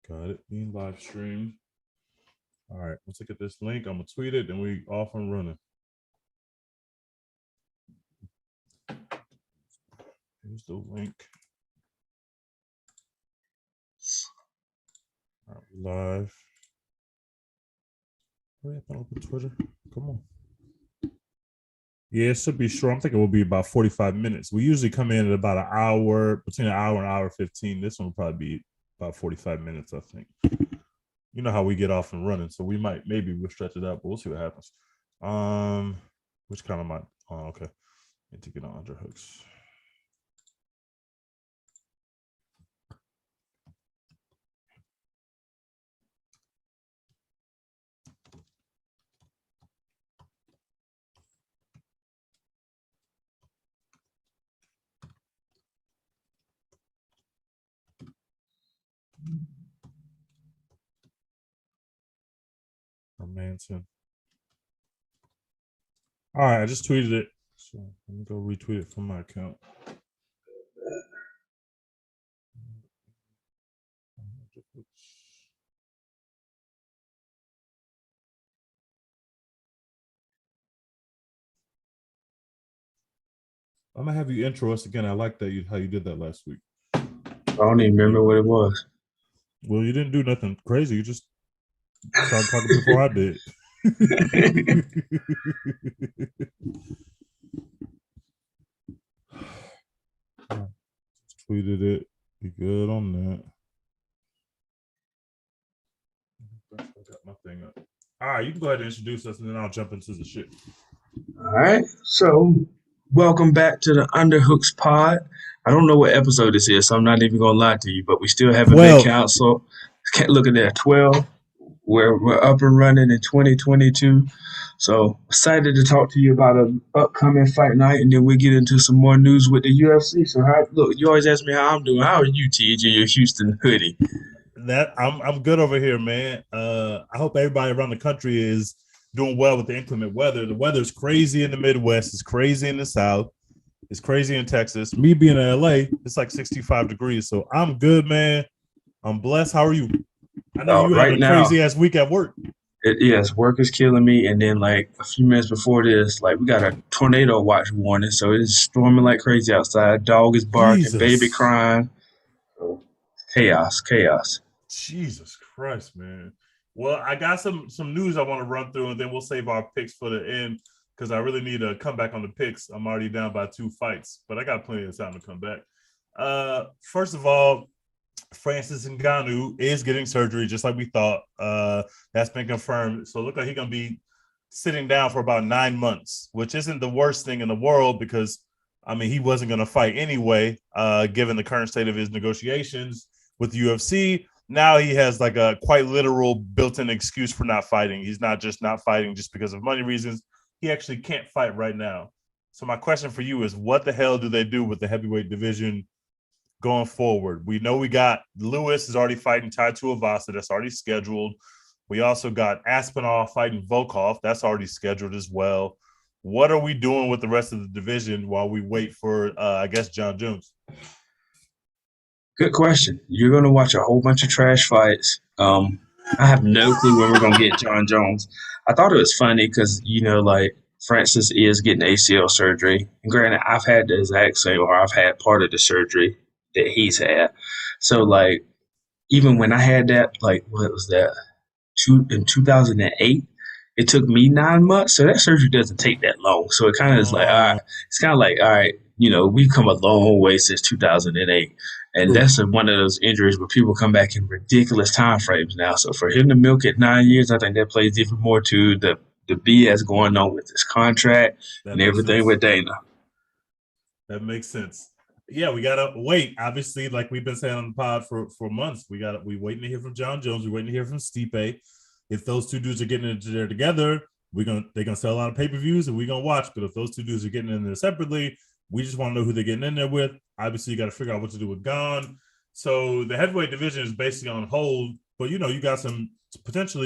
Got it. Being live streamed. All right. Once I get this link, I'm gonna tweet it. Then we off and running. Here's the link. All right, we live. Hurry up and open Twitter. Come on. Yeah, it should be short. I'm thinking it will be about 45 minutes. We usually come in at about an hour, between an hour and hour 15. This one will probably be about 45 minutes, I think. You know how we get off and running, so maybe we'll stretch it out, but we'll see what happens. Which kind of okay. Need to get on underhooks. Manson. All right, I just tweeted it. So let me go retweet it from my account. I'm gonna have you intro us again. I like that how you did that last week. I don't even remember what it was. Well, you didn't do nothing crazy. You just started talking before I did. Tweeted it. Be good on that. I got my thing up. All right, you can go ahead and introduce us, and then I'll jump into the shit. All right. So, welcome back to the Underhooks Pod. I don't know what episode this is, so I'm not even gonna lie to you. But we still haven't been canceled. Look at that, 12. We're up and running in 2022. So excited to talk to you about an upcoming fight night, and then we get into some more news with the UFC. So, you always ask me how I'm doing. How are you, TJ? Your Houston hoodie. That I'm good over here, man. I hope everybody around the country is doing well with the inclement weather. The weather's crazy in the Midwest. It's crazy in the South. It's crazy in Texas. Me being in LA, it's like 65 degrees. So I'm good, man. I'm blessed. How are you? I know you had a crazy ass week at work. Yes, work is killing me. And then, like, a few minutes before this, like, we got a tornado watch warning. So it's storming like crazy outside. Dog is barking, Jesus. Baby crying. So, chaos. Jesus Christ, man. Well, I got some news I want to run through, and then we'll save our picks for the end because I really need to come back on the picks. I'm already down by 2 fights, but I got plenty of time to come back. First of all, Francis Ngannou is getting surgery, just like we thought. That's been confirmed. So it looks like he's going to be sitting down for about 9 months, which isn't the worst thing in the world because, I mean, he wasn't going to fight anyway, given the current state of his negotiations with the UFC. Now he has like a quite literal built-in excuse for not fighting. He's not fighting just because of money reasons. He actually can't fight right now. So my question for you is, what the hell do they do with the heavyweight division going forward? We know we got Lewis is already fighting Tai Tuivasa. That's already scheduled. We also got Aspinall fighting Volkov. That's already scheduled as well. What are we doing with the rest of the division while we wait for, I guess, Jon Jones? Good question. You're going to watch a whole bunch of trash fights. I have no clue when we're going to get Jon Jones. I thought it was funny because, like, Francis is getting ACL surgery. And granted, I've had the exact same, or I've had part of the surgery that he's had. So, like, even when I had that, like, what was that? In 2008, it took me 9 months. So that surgery doesn't take that long. So it kind of is like, all right, it's kind of like, all right, we've come a long way since 2008. And that's one of those injuries where people come back in ridiculous time frames now. So for him to milk it 9 years, I think that plays even more to the BS going on with his contract and everything with Dana. That makes sense. Yeah, we gotta wait. Obviously, like we've been saying on the pod for months, we waiting to hear from Jon Jones. We're waiting to hear from Stipe. If those two dudes are getting into there together, they're gonna sell a lot of pay-per-views and we're gonna watch. But if those two dudes are getting in there separately, we just want to know who they're getting in there with. Obviously, you got to figure out what to do with Gon. So the heavyweight division is basically on hold. But you got some potential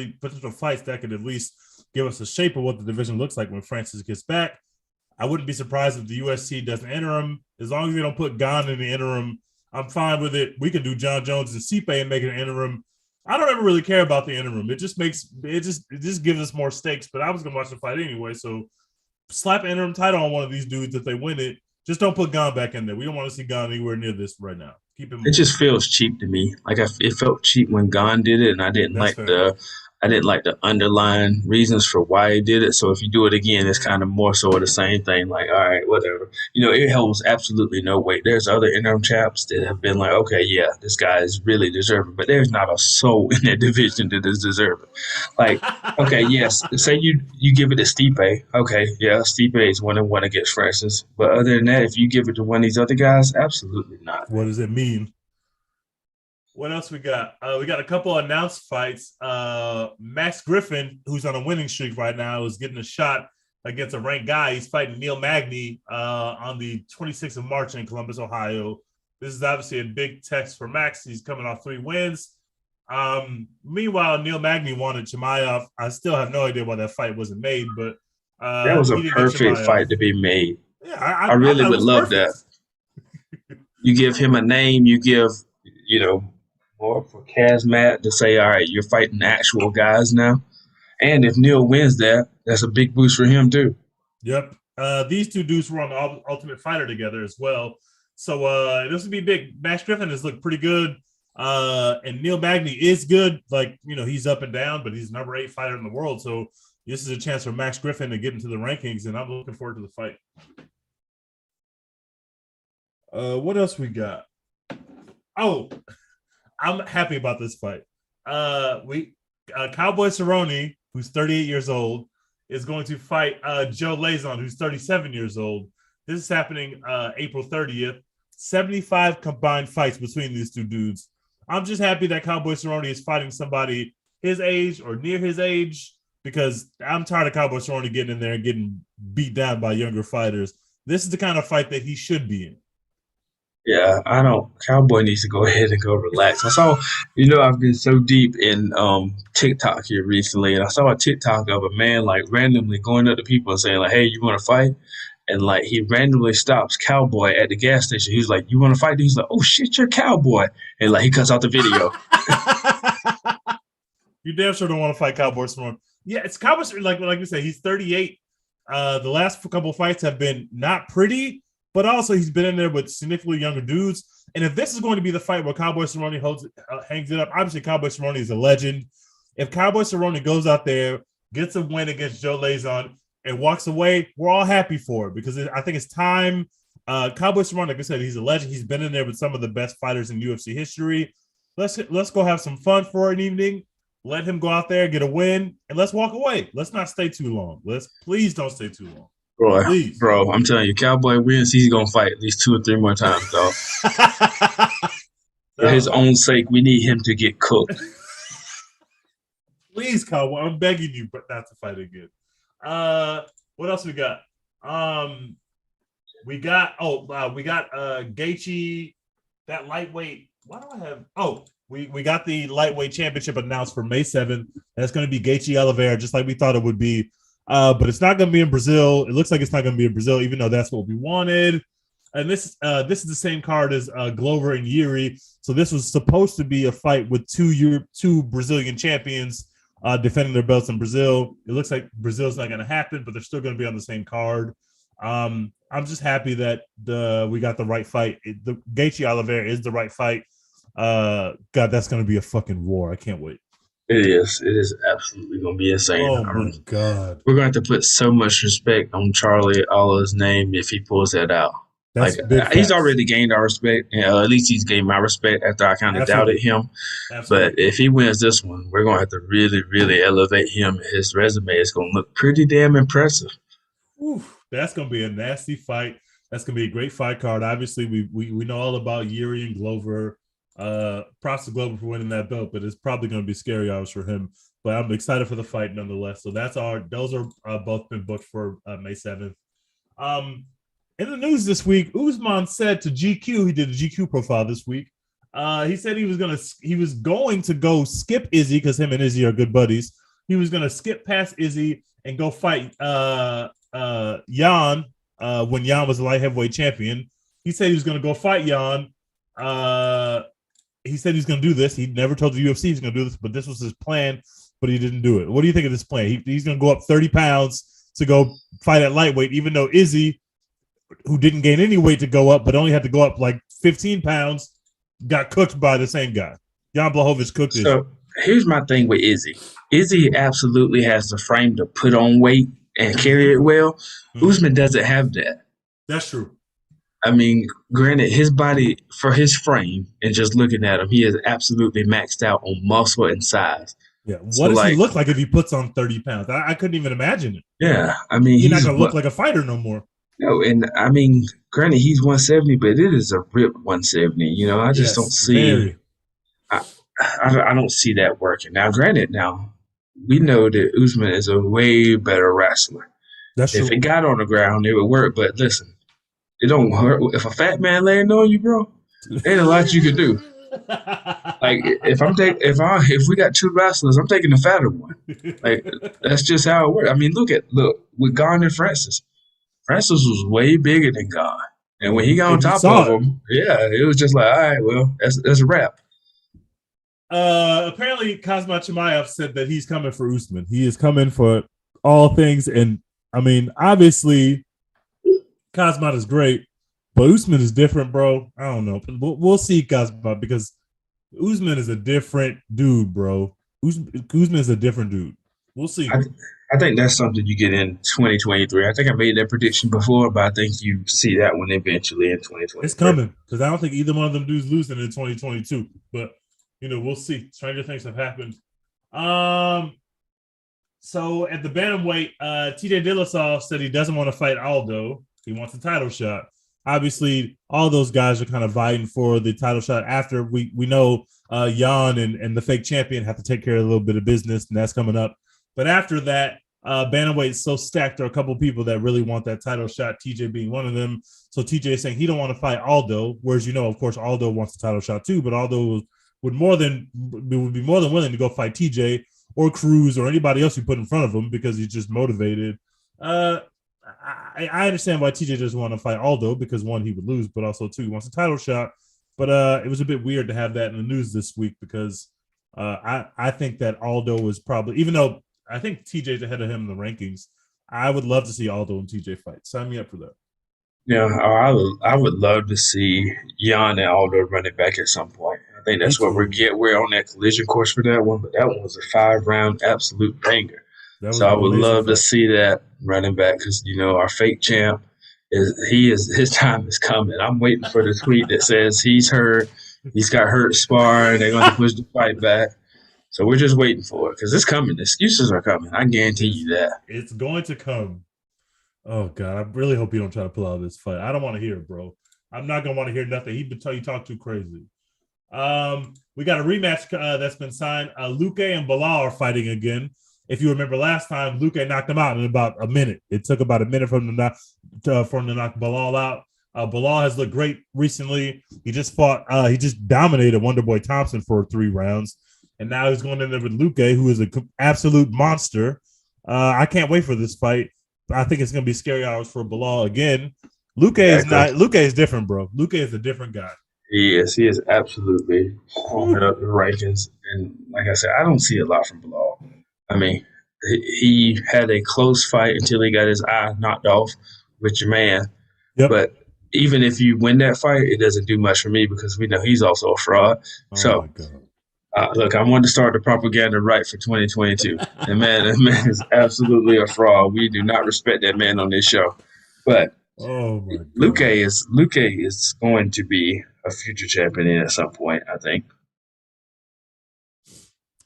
fights that could at least give us a shape of what the division looks like when Francis gets back. I wouldn't be surprised if the USC does an interim. As long as they don't put Gon in the interim, I'm fine with it. We can do Jon Jones and Stipe and make it an interim. I don't ever really care about the interim. It just gives us more stakes. But I was gonna watch the fight anyway, so slap an interim title on one of these dudes if they win it. Just don't put Gon back in there. We don't want to see Gon anywhere near this right now. Keep him It away. just feels cheap to me. Like it felt cheap when Gon did it, and That's fair. I didn't like the underlying reasons for why he did it. So if you do it again, it's kind of more so of the same thing. Like, all right, whatever. It holds absolutely no weight. There's other interim chaps that have been like, okay, yeah, this guy is really deserving, but there's not a soul in that division that is deserving. Like, okay, yes, say you give it to Stipe. Okay, yeah, Stipe is 1-1 against Francis, but other than that, if you give it to one of these other guys, absolutely not, What man. does it mean? What else we got? We got a couple announced fights. Max Griffin, who's on a winning streak right now, is getting a shot against a ranked guy. He's fighting Neil Magny on the 26th of March in Columbus, Ohio. This is obviously a big test for Max. He's coming off 3 wins. Meanwhile, Neil Magny wanted Chimaev. I still have no idea why that fight wasn't made, but That was a he didn't get perfect Chimaev. fight to be made. Yeah, I I really thought it would was love perfect. that. You give him a name, you give, you know, more for Kazmat to say, all right, you're fighting actual guys now. And if Neil wins that, that's a big boost for him too. Yep. These two dudes were on the Ultimate Fighter together as well. So this would be big. Max Griffin has looked pretty good. And Neil Magny is good. Like, he's up and down, but he's number 8 fighter in the world. So this is a chance for Max Griffin to get into the rankings, and I'm looking forward to the fight. What else we got? Oh, I'm happy about this fight. We Cowboy Cerrone, who's 38 years old, is going to fight Joe Lauzon, who's 37 years old. This is happening April 30th. 75 combined fights between these two dudes. I'm just happy that Cowboy Cerrone is fighting somebody his age or near his age, because I'm tired of Cowboy Cerrone getting in there and getting beat down by younger fighters. This is the kind of fight that he should be in. Yeah, I don't. Cowboy needs to go ahead and go relax. I saw, I've been so deep in TikTok here recently, and I saw a TikTok of a man like randomly going up to people and saying like, "Hey, you want to fight?" And like he randomly stops Cowboy at the gas station. He's like, "You want to fight?" He's like, "Oh shit, you're Cowboy!" And like he cuts out the video. You damn sure don't want to fight Cowboy Cerrone. Yeah, it's Cowboy. Like we said, he's 38. The last couple fights have been not pretty, but also he's been in there with significantly younger dudes. And if this is going to be the fight where Cowboy Cerrone hangs it up, obviously Cowboy Cerrone is a legend. If Cowboy Cerrone goes out there, gets a win against Joe Lauzon, and walks away, we're all happy for it, because I think it's time. Cowboy Cerrone, like I said, he's a legend. He's been in there with some of the best fighters in UFC history. Let's go have some fun for an evening. Let him go out there, get a win, and let's walk away. Let's not stay too long. Please don't stay too long. Bro, Please. bro, I'm telling you, Cowboy wins, he's gonna fight at least 2 or 3 more times, dog. For his own sake, we need him to get cooked. Please, Cowboy, I'm begging you, but not to fight again. What else we got? We got Gaethje, that lightweight. Why do I have? Oh, we got the lightweight championship announced for May 7th. That's going to be Gaethje Oliveira, just like we thought it would be. But it's not going to be in Brazil. It looks like it's not going to be in Brazil, even though that's what we wanted. And this is the same card as Glover and Yuri. So this was supposed to be a fight with two Brazilian champions defending their belts in Brazil. It looks like Brazil's not going to happen, but they're still going to be on the same card. I'm just happy that we got the right fight. The Gaethje Oliveira is the right fight. God, that's going to be a fucking war. I can't wait. It is. It is absolutely going to be insane. Oh my God. We're going to have to put so much respect on Charlie Allah's name if he pulls that out. That's like big he's facts. already gained our respect. At least he's gained my respect after I kind of doubted him. Absolutely. But if he wins this one, we're going to have to really, really elevate him. His resume is going to look pretty damn impressive. Oof, that's going to be a nasty fight. That's going to be a great fight card. Obviously, we know all about Yuri and Glover. Props to Glover for winning that belt, but it's probably going to be scary hours for him. But I'm excited for the fight nonetheless. So those are both been booked for May 7th. In the news this week, Usman said to GQ, he did a GQ profile this week. He said he was going to go skip Izzy, because him and Izzy are good buddies. He was going to skip past Izzy and go fight Jan when Jan was the light heavyweight champion. He said he was going to go fight Jan. he said he's going to do this. He never told the UFC he's going to do this, but this was his plan, but he didn't do it. What do you think of this plan? He's going to go up 30 pounds to go fight at lightweight, even though Izzy, who didn't gain any weight to go up, but only had to go up like 15 pounds, got cooked by the same guy. Jan Blachowicz cooked Izzy. So here's my thing with Izzy. Izzy absolutely has the frame to put on weight and carry it well. Usman doesn't have that. That's true. I mean, granted, his body, for his frame, and just looking at him, he is absolutely maxed out on muscle and size. Yeah. What does he look like if he puts on 30 pounds? I couldn't even imagine it. Yeah. I mean, he's not going to look like a fighter no more. No, and I mean, granted, he's 170, but it is a ripped 170. You know, I just don't see. I don't see that working. Now, granted, we know that Usman is a way better wrestler. That's true. If it got on the ground, it would work. But listen, it don't hurt. If a fat man laying on you, bro, ain't a lot you can do. Like if we got two wrestlers, I'm taking the fatter one. Like that's just how it works. I mean, look with Gane and Francis. Francis was way bigger than Gane, and when he got on top of him, it was just like, all right, well, that's a wrap. Apparently, Khamzat Chimaev said that he's coming for Usman. He is coming for all things, and I mean, obviously, Khamzat is great, but Usman is different, bro. I don't know. We'll see Khamzat because Usman is a different dude, bro. Usman is a different dude. We'll see. I think that's something you get in 2023. I think I made that prediction before, but I think you see that one eventually in 2023. It's coming because I don't think either one of them dudes losing in 2022. But we'll see. Stranger things have happened. So at the bantamweight, TJ Dillashaw said he doesn't want to fight Aldo. He wants a title shot. Obviously, all those guys are kind of vying for the title shot after we know Jan and the fake champion have to take care of a little bit of business, and that's coming up. But after that, bantamweight is so stacked. There are a couple of people that really want that title shot, TJ being one of them. So TJ is saying he don't want to fight Aldo, whereas of course, Aldo wants the title shot too, but Aldo would be more than willing to go fight TJ or Cruz or anybody else you put in front of him because he's just motivated. I understand why TJ doesn't want to fight Aldo because one, he would lose, but also two, he wants a title shot. But it was a bit weird to have that in the news this week because I think that Aldo is probably, even though I think TJ's ahead of him in the rankings, I would love to see Aldo and TJ fight. Sign me up for that. Yeah, I would love to see Jan and Aldo running back at some point. I think that's what we're on that collision course for that one, but that one was a 5-round absolute banger. So I would love to see that running back because our fake champ his time is coming. I'm waiting for the tweet that says he's hurt, he's got hurt sparring, they're going to push the fight back. So we're just waiting for it because it's coming. The excuses are coming. I guarantee you that. It's going to come. Oh, God. I really hope you don't try to pull out of this fight. I don't want to hear it, bro. I'm not going to want to hear nothing. He tell you talk too crazy. We got a rematch that's been signed. Luque and Belal are fighting again. If you remember last time, Luque knocked him out in about a minute. It took about a minute for him to knock Belal out. Belal has looked great recently. He just dominated Wonderboy Thompson for 3 rounds. And now he's going in there with Luque, who is an absolute monster. I can't wait for this fight. I think it's going to be scary hours for Belal again. Luque is different, bro. Luque is a different guy. He is absolutely holding up the rankings. And like I said, I don't see a lot from Belal. I mean, he had a close fight until he got his eye knocked off with your man. Yep. But even if you win that fight, it doesn't do much for me because we know he's also a fraud. So, look, I wanted to start the propaganda right for 2022. And that man is absolutely a fraud. We do not respect that man on this show. But Luque is going to be a future champion at some point, I think.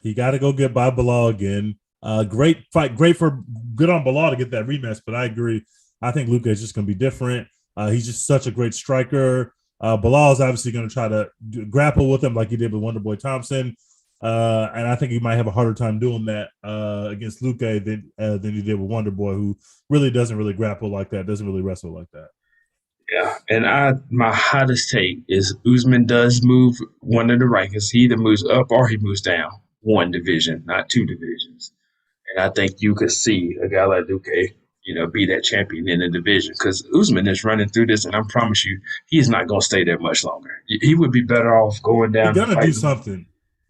He got to go get by Belal again. Great fight. Good on Belal to get that rematch, but I agree. I think Luque is just going to be different. He's just such a great striker. Belal is obviously going to try to grapple with him like he did with Wonderboy Thompson. And I think he might have a harder time doing that against Luque than he did with Wonderboy, who really doesn't really grapple like that, doesn't really wrestle like that. Yeah, and my hottest take is Usman does move one of the rankings. He either moves up or he moves down 1 division, not 2 divisions. And I think you could see a guy like Luque be that champion in the division because Usman is running through this, and I promise you, he's not going to stay there much longer. He would be better off going He's down and gonna do fighting. something.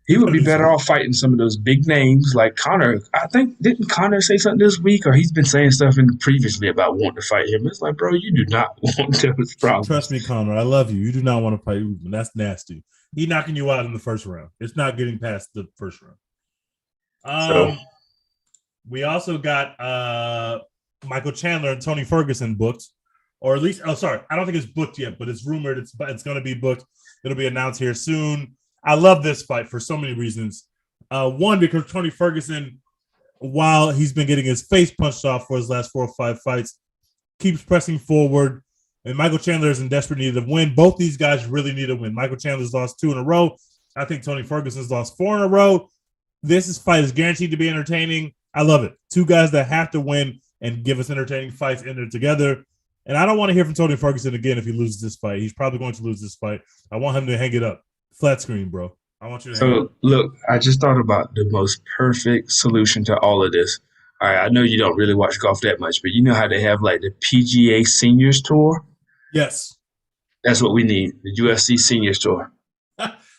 He He's would gonna be do better something. off fighting some of those big names like Connor. I think didn't Connor say something this week, or he's been saying stuff previously about wanting to fight him. It's like, bro, you do not want those Trust problems. me, Connor. I love you. You do not want to fight Usman. That's nasty. He knocking you out in the first round. It's not getting past the first round. So We also got Michael Chandler and Tony Ferguson booked, or at least, I don't think it's booked yet, but it's rumored it's going to be booked. It'll be announced here soon. I love this fight for so many reasons. One, because Tony Ferguson, while he's been getting his face punched off for his last 4 or 5 fights, keeps pressing forward. And Michael Chandler is in desperate need of win. Both these guys really need a win. Michael Chandler's lost 2 in a row. I think Tony Ferguson's lost 4 in a row. This fight is guaranteed to be entertaining. I love it. 2 guys that have to win and give us entertaining fights in there together. And I don't want to hear from Tony Ferguson again if he loses this fight. He's probably going to lose this fight. I want him to hang it up. Flat screen, bro. I want you to hang it up. So look, I just thought about the most perfect solution to all of this. All right, I know you don't really watch golf that much, but you know how they have like the PGA Seniors Tour? Yes. That's what we need, the UFC Seniors Tour.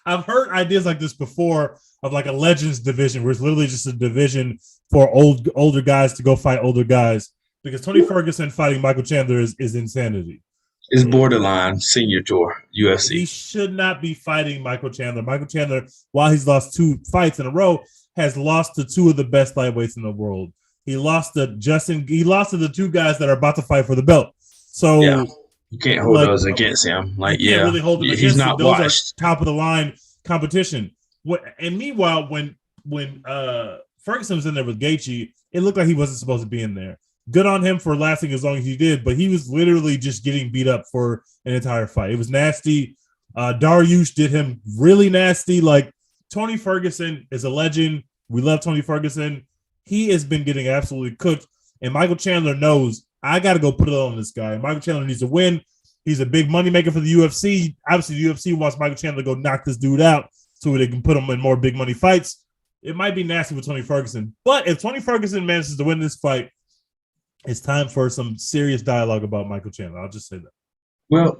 I've heard ideas like this before of like a Legends division where it's literally just a division for older guys to go fight older guys. Because Tony Ferguson fighting Michael Chandler is insanity. It's borderline Senior Tour, UFC. He should not be fighting Michael Chandler. Michael Chandler, while he's lost 2 fights in a row, has lost to 2 of the best lightweights in the world. He lost to the 2 guys that are about to fight for the belt. So yeah, you can't hold those against him. Like, you can't really hold them against he's him. not Those watched. are top of the line competition. And meanwhile, when Ferguson was in there with Gaethje, it looked like he wasn't supposed to be in there. Good on him for lasting as long as he did, but he was literally just getting beat up for an entire fight. It was nasty. Dariush did him really nasty. Like, Tony Ferguson is a legend. We love Tony Ferguson. He has been getting absolutely cooked, and Michael Chandler knows, I got to go put it on this guy. Michael Chandler needs to win. He's a big moneymaker for the UFC. Obviously, the UFC wants Michael Chandler to go knock this dude out so they can put him in more big money fights. It might be nasty with Tony Ferguson, but if Tony Ferguson manages to win this fight, it's time for some serious dialogue about Michael Chandler. I'll just say that. Well,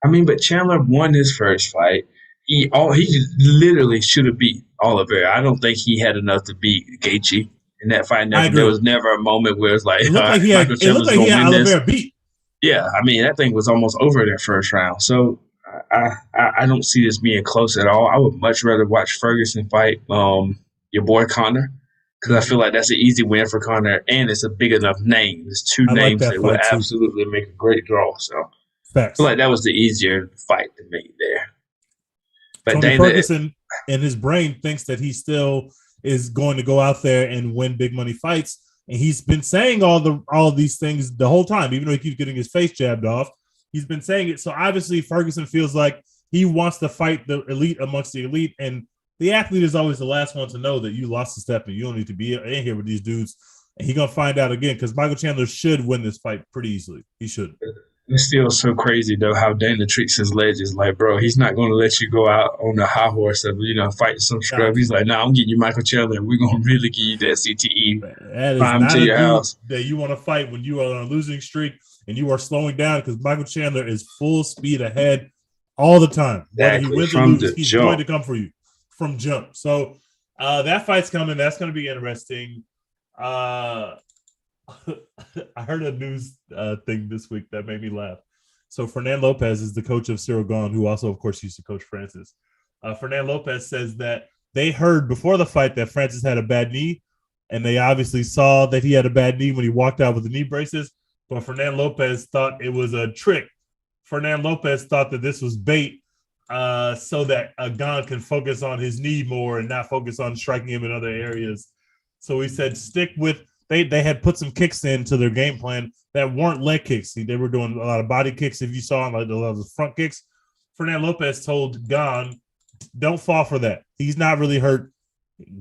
I mean, but Chandler won his first fight. He literally should have beat Oliveira. I don't think he had enough to beat Gaethje in that fight. There was never a moment where it's like, it looked like he had Oliveira beat. Yeah, I mean, that thing was almost over in that first round. So I don't see this being close at all. I would much rather watch Ferguson fight your boy Connor, because I feel like that's an easy win for Connor, and it's a big enough name. There's 2 names that would absolutely make a great draw. So I feel like that was the easier fight to make there. But Tony Ferguson, in his brain, thinks that he still is going to go out there and win big money fights, and he's been saying all of these things the whole time, even though he keeps getting his face jabbed off. He's been saying it. So obviously, Ferguson feels like he wants to fight the elite amongst the elite, and the athlete is always the last one to know that you lost a step and you don't need to be in here with these dudes. And he's going to find out again, because Michael Chandler should win this fight pretty easily. He should. It's still so crazy, though, how Dana treats his legends. Like, bro, he's not going to let you go out on the high horse of, fighting some scrub. He's like, I'm getting you Michael Chandler. We're going to really give you that CTE. That is not to your house that you want to fight when you are on a losing streak and you are slowing down, because Michael Chandler is full speed ahead all the time. Exactly. Whether he wins or loses, he's going to come for you from jump. So that fight's coming. That's going to be interesting. I heard a news thing this week that made me laugh. So Fernan Lopez is the coach of Cyril Gane, who also, of course, used to coach Francis. Fernan Lopez says that they heard before the fight that Francis had a bad knee, and they obviously saw that he had a bad knee when he walked out with the knee braces, but Fernan Lopez thought it was a trick. Fernan Lopez thought that this was bait so that Gane can focus on his knee more and not focus on striking him in other areas. So he said stick with – they had put some kicks into their game plan that weren't leg kicks. They were doing a lot of body kicks, if you saw, like a lot of the front kicks. Fernan Lopez told Gane, don't fall for that. He's not really hurt.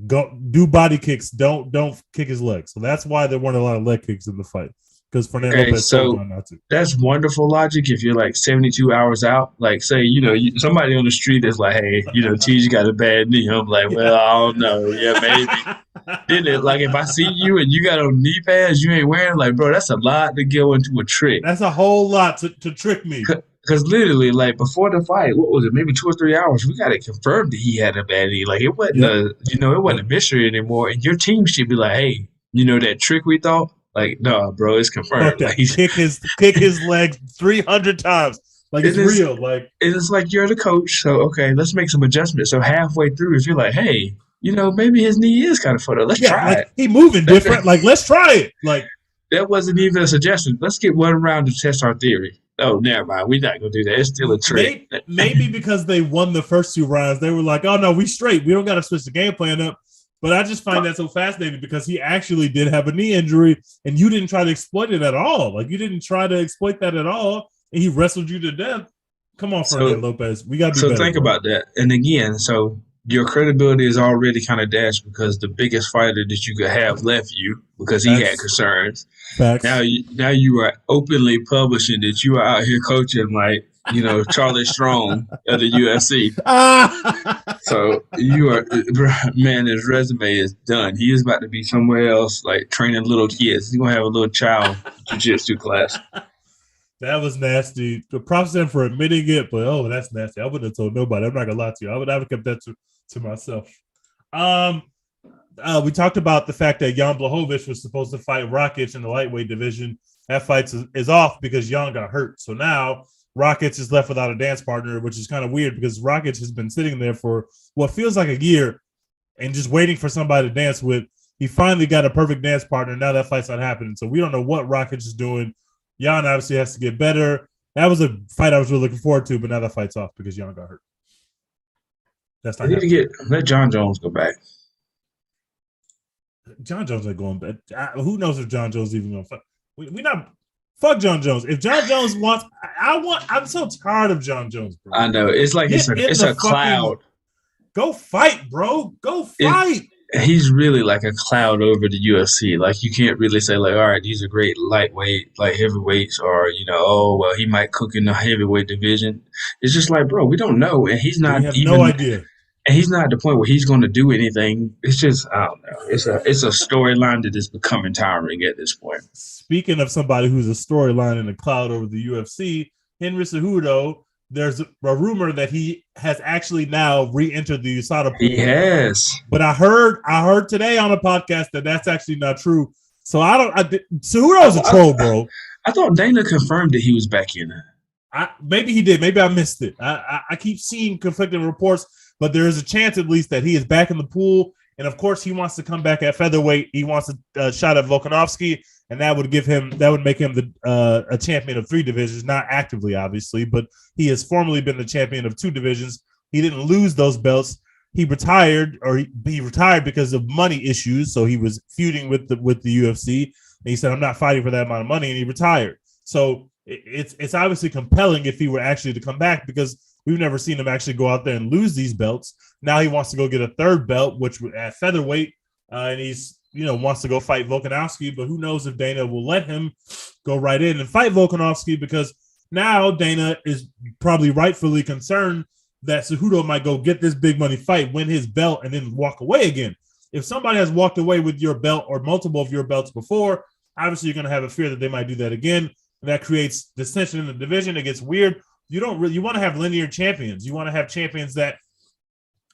Go do body kicks. Don't kick his legs. So that's why there weren't a lot of leg kicks in the fight, because Fernando Okay, Lopez told so Jon not to. that's wonderful logic if you're like 72 hours out. Like, say, somebody on the street is like, hey, TJ got a bad knee. I'm like, well, Yeah. I don't know. Yeah, maybe. Then it, like, if I see you and you got on knee pads you ain't wearing, like, bro, that's a lot to go into a trick. That's a whole lot to trick me. Because literally, like, before the fight, what was it, maybe 2 or 3 hours, we got it confirmed that he had a bad knee. Like, it wasn't Yep. it wasn't a Yep. mystery anymore. And your team should be like, hey, that trick we thought? Like, no, bro, it's Fuck confirmed. that. Like, he's, Kick his leg 300 times. Like it's it is, real. Like it's like you're the coach, so okay, let's make some adjustments. So halfway through, if you're like, hey, maybe his knee is kind of fucked up, let's yeah, try like it. he moving different. Like let's try it. Like That wasn't even a suggestion. Let's get one round to test our theory. Oh, never mind. We're not gonna do that. It's still a trick. maybe because they won the first 2 rounds, they were like, oh no, we straight. We don't got to switch the game plan up. But I just find that so fascinating because he actually did have a knee injury, and you didn't try to exploit it at all. Like you didn't try to exploit that at all, and he wrestled you to death. Come on, Fernando Lopez. We got to be better. So think about that. And again, so your credibility is already kind of dashed because the biggest fighter that you could have left you because he had concerns. Facts. Now you are openly publishing that you are out here coaching like Charlie Strong of the UFC. So you are, man, his resume is done. He is about to be somewhere else, like training little kids. He's gonna have a little child jiu-jitsu class. That was nasty. The props to him for admitting it, but that's nasty. I wouldn't have told nobody. I'm not gonna lie to you. I would have kept that to myself. We talked about the fact that Jan Blachowicz was supposed to fight Rakic in the lightweight division. That fight is off because Jan got hurt. So now Rakic is left without a dance partner, which is kind of weird because Rakic has been sitting there for what feels like a year and just waiting for somebody to dance with. He finally got a perfect dance partner. Now that fight's not happening. So we don't know what Rakic is doing. Jan obviously has to get better. That was a fight I was really looking forward to, but now that fight's off because Jan got hurt. That's not. I need to let Jon Jones go back. Jon Jones ain't going back. Who knows if Jon Jones even going to fight? We not. Fuck Jon Jones. If Jon Jones wants, I'm so tired of Jon Jones, bro. I know. It's like it's a cloud. Go fight, bro. Go fight. He's really like a cloud over the UFC. Like you can't really say like, all right, these are great lightweight, light heavyweights, or oh well, he might cook in the heavyweight division. It's just like, bro, we don't know, and he's not. We have no idea. And he's not at the point where he's going to do anything. It's just, I don't know. It's a storyline that is becoming tiring at this point. Speaking of somebody who's a storyline in the cloud over the UFC, Henry Cejudo, there's a rumor that he has actually now re-entered the USADA pool. He has. But I heard today on a podcast that that's actually not true. So Cejudo's a troll, bro. I thought Dana confirmed that he was back in it. Maybe he did. Maybe I missed it. I keep seeing conflicting reports. But there is a chance, at least, that he is back in the pool. And, of course, he wants to come back at featherweight. He wants a shot at Volkanovski, and that would make him a champion of 3 divisions, not actively, obviously, but he has formerly been the champion of 2 divisions. He didn't lose those belts. He retired, he retired because of money issues. So he was feuding with the UFC, and he said, "I'm not fighting for that amount of money," and he retired. So it's obviously compelling if he were actually to come back because we've never seen him actually go out there and lose these belts. Now he wants to go get a 3rd belt, which at featherweight, and he's wants to go fight Volkanovski. But who knows if Dana will let him go right in and fight Volkanovski because now Dana is probably rightfully concerned that Cejudo might go get this big money fight, win his belt, and then walk away again. If somebody has walked away with your belt or multiple of your belts before, obviously you're going to have a fear that they might do that again, and that creates dissension in the division. It gets weird. You want to have linear champions. You want to have champions that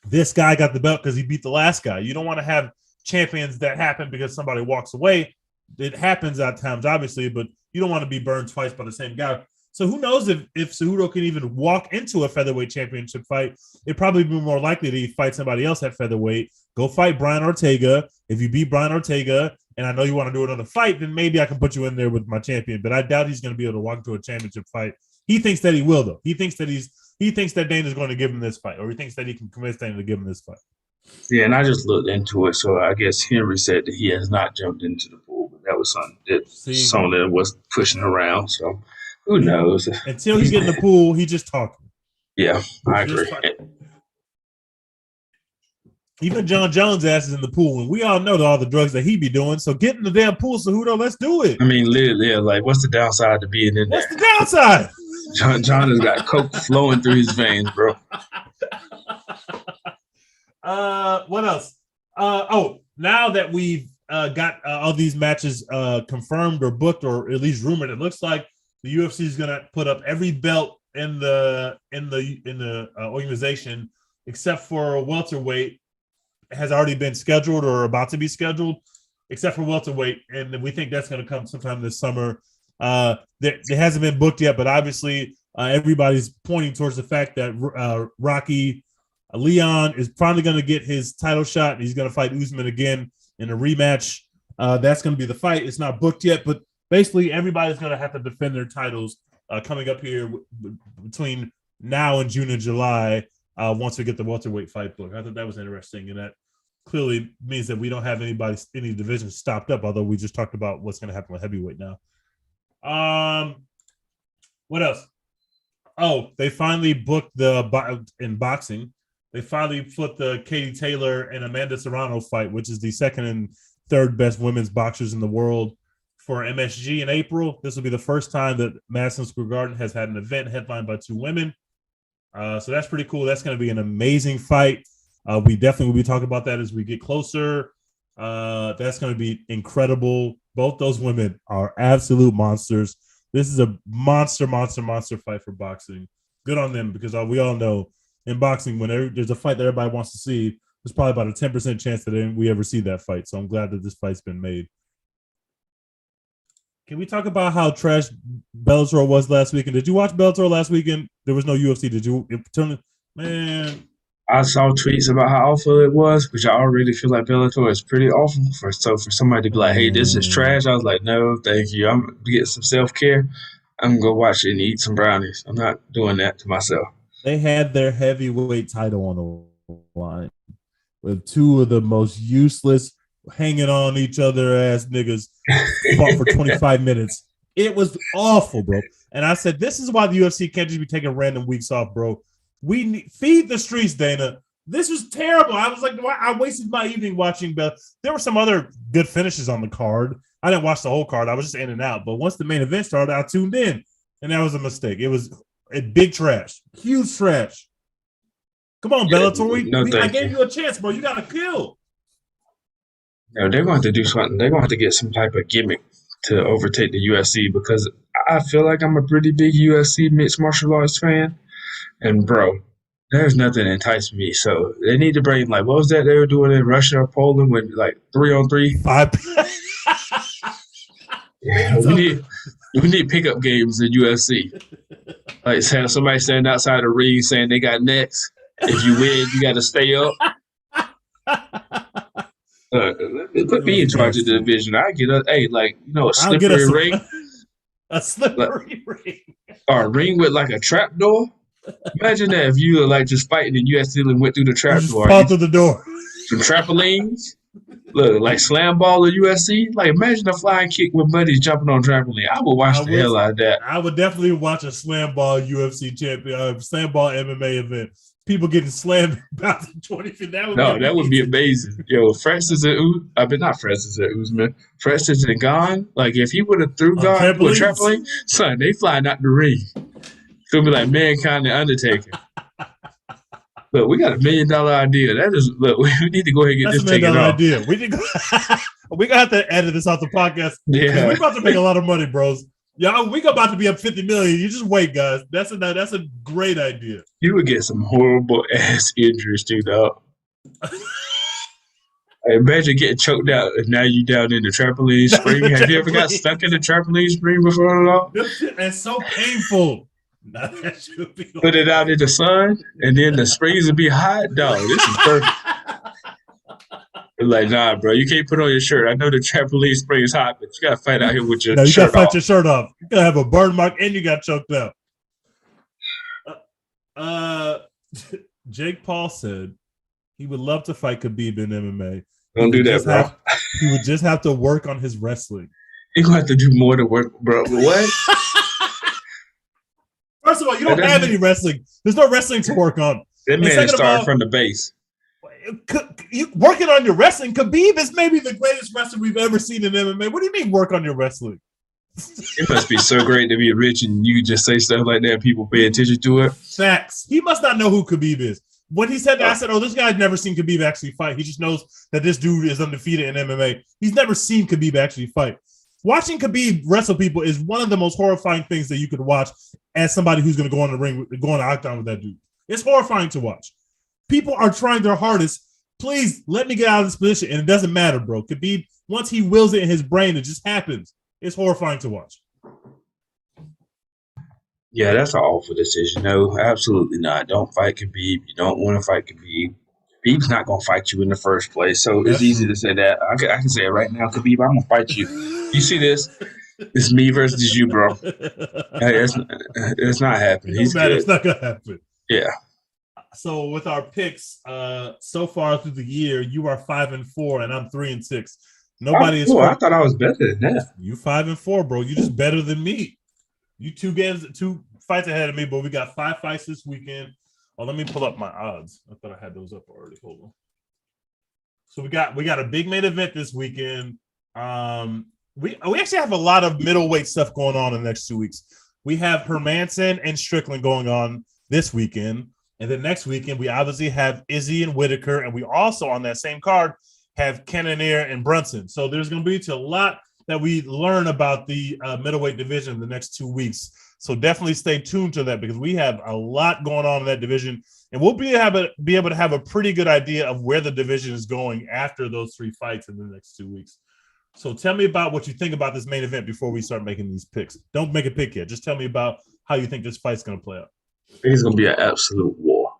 this guy got the belt because he beat the last guy. You don't want to have champions that happen because somebody walks away. It happens at times, obviously, but you don't want to be burned twice by the same guy. So who knows if Cejudo can even walk into a featherweight championship fight. It'd probably be more likely that he fight somebody else at featherweight. Go fight Brian Ortega. If you beat Brian Ortega, and I know you want to do another fight, then maybe I can put you in there with my champion. But I doubt he's going to be able to walk into a championship fight. He thinks that he will, though. He thinks that Dana's going to give him this fight, or he thinks that he can convince Dana to give him this fight. Yeah, and I just looked into it, so I guess Henry said that he has not jumped into the pool, but that was something that was pushing around. So who knows? Until he get in the pool, he just talking. Yeah, I agree. Even John Jones' ass is in the pool, and we all know all the drugs that he be doing. So get in the damn pool, Cejudo. Let's do it. I mean, literally, like, what's the downside to being in What's there? the downside? John has got coke flowing through his veins, bro. What else? Now that we've got all these matches confirmed or booked or at least rumored, it looks like the UFC is gonna put up every belt in the organization except for welterweight has already been scheduled or about to be scheduled, except for welterweight, and we think that's going to come sometime this summer. It hasn't been booked yet, but obviously everybody's pointing towards the fact that Rocky Leon is probably going to get his title shot, and he's going to fight Usman again in a rematch. That's going to be the fight. It's not booked yet, but basically everybody's going to have to defend their titles coming up here between now and June and July. Once we get the welterweight fight book, I thought that was interesting, and that clearly means that we don't have any divisions stopped up. Although we just talked about what's going to happen with heavyweight now. What else? Oh, they finally booked in boxing. They finally flipped the Katie Taylor and Amanda Serrano fight, which is the second and third best women's boxers in the world, for MSG in April. This will be the first time that Madison Square Garden has had an event headlined by two women. So that's pretty cool. That's going to be an amazing fight. We definitely will be talking about that as we get closer. That's going to be incredible. Both those women are absolute monsters. This is a monster fight for boxing. Good on them, because we all know in boxing, when there's a fight that everybody wants to see, there's probably about a 10% chance that we ever see that fight. So I'm glad that this fight's been made. Can we talk about how trash Bellator was last weekend? Did you watch Bellator last weekend? There was no UFC. Did you? Man, I saw tweets about how awful it was, which I already feel like Bellator is pretty awful. For somebody to be like, "Hey, this is trash," I was like, "No, thank you. I'm gonna get some self care. I'm gonna go watch it and eat some brownies. I'm not doing that to myself." They had their heavyweight title on the line with two of the most useless, hanging on each other ass niggas fought for 25 minutes. It was awful, bro. And I said, this is why the UFC can't just be taking random weeks off, bro. Feed the streets, Dana. This was terrible. I was like, I wasted my evening watching Bell. There were some other good finishes on the card. I didn't watch the whole card. I was just in and out. But once the main event started, I tuned in. And that was a mistake. It was a big trash. Huge trash. Come on, Bellator. I gave you a chance, bro. You got to kill. No, they're going to have to do something. They're going to have to get some type of gimmick to overtake the UFC, because I feel like I'm a pretty big UFC mixed martial arts fan. And, bro, there's nothing that enticed me. So they need to bring, like, what was that they were doing in Russia or Poland with, like, 3-on-3? 5. Yeah, we need pickup games in UFC. Like, somebody standing outside the ring saying they got next. If you win, you got to stay up. Put me in charge of the division. I get a slippery ring. A slippery ring. Or a ring with like a trap door. Imagine that if you were like just fighting and you accidentally went through the trap door. Fall through the door. Some trampolines. Look, like slam ball or UFC. Like, imagine a flying kick with buddies jumping on trampoline. I would watch the hell out of that. I would definitely watch a slam ball UFC champion, slam ball MMA event. People getting slammed about the 20 feet. That would be amazing. Yo, Francis and Usman. Francis and Gane. Like, if he would have threw Gane with a trampoline, son, they flying out the ring. It's gonna be like Mankind and Undertaker. Look, we got $1 million idea. We need to go ahead and get this taken off. Idea. We gonna have to edit this off the podcast. Yeah, we're about to make a lot of money, bros. Yeah, we about to be up 50 million. You just wait, guys. That's a great idea. You would get some horrible ass injuries, too, dog. Imagine getting choked out and now you down in the trampoline spring. Have you ever got stuck in the trampoline spring before at all? It's so painful. Put it out in the sun, and then the springs will be hot. Dog, this is perfect. Like, nah, bro, you can't put on your shirt. I know the trampoline spring is hot, but you gotta fight out here with your shirt off. You gotta fight your shirt off. You gotta have a burn mark, and you got choked up. Jake Paul said he would love to fight Khabib in MMA. Don't do that, bro. He would just have to work on his wrestling. He's gonna have to do more to work, bro. What? First of all, you don't have any wrestling. There's no wrestling to work on. That man started from the base. You working on your wrestling? Khabib is maybe the greatest wrestler we've ever seen in MMA. What do you mean work on your wrestling? It must be so great to be rich and you just say stuff like that. People pay attention to it. Facts. He must not know who Khabib is. When he said that, I said, "Oh, this guy's never seen Khabib actually fight. He just knows that this dude is undefeated in MMA. He's never seen Khabib actually fight." Watching Khabib wrestle people is one of the most horrifying things that you could watch as somebody who's going to go on the ring, go on the octagon with that dude. It's horrifying to watch. People are trying their hardest. Please let me get out of this position, and it doesn't matter, bro. Khabib, once he wills it in his brain, it just happens. It's horrifying to watch. Yeah, that's an awful decision. No, absolutely not. Don't fight Khabib. You don't want to fight Khabib. Khabib's not going to fight you in the first place. So it's easy to say that. I can say it right now. Khabib, I'm going to fight you. You see this? It's me versus you, bro. Hey, it's not happening. He's good. It's not going to happen. Yeah. So with our picks, so far through the year, you are 5-4, and I'm 3-6. Nobody is. I thought I was better than that. You 5-4, bro. You just better than me. You 2 fights ahead of me, but we got 5 fights this weekend. Oh, let me pull up my odds. I thought I had those up already. Hold on. So we got a big main event this weekend. We actually have a lot of middleweight stuff going on in the next 2 weeks. We have Hermansson and Strickland going on this weekend, and then next weekend we obviously have Izzy and Whitaker, and we also on that same card have Cannonier and Brunson. So there's going to be a lot that we learn about the middleweight division in the next 2 weeks. So definitely stay tuned to that because we have a lot going on in that division, and we'll be able to have a pretty good idea of where the division is going after those 3 fights in the next 2 weeks. So tell me about what you think about this main event before we start making these picks. Don't make a pick yet. Just tell me about how you think this fight's going to play out. I think it's going to be an absolute war.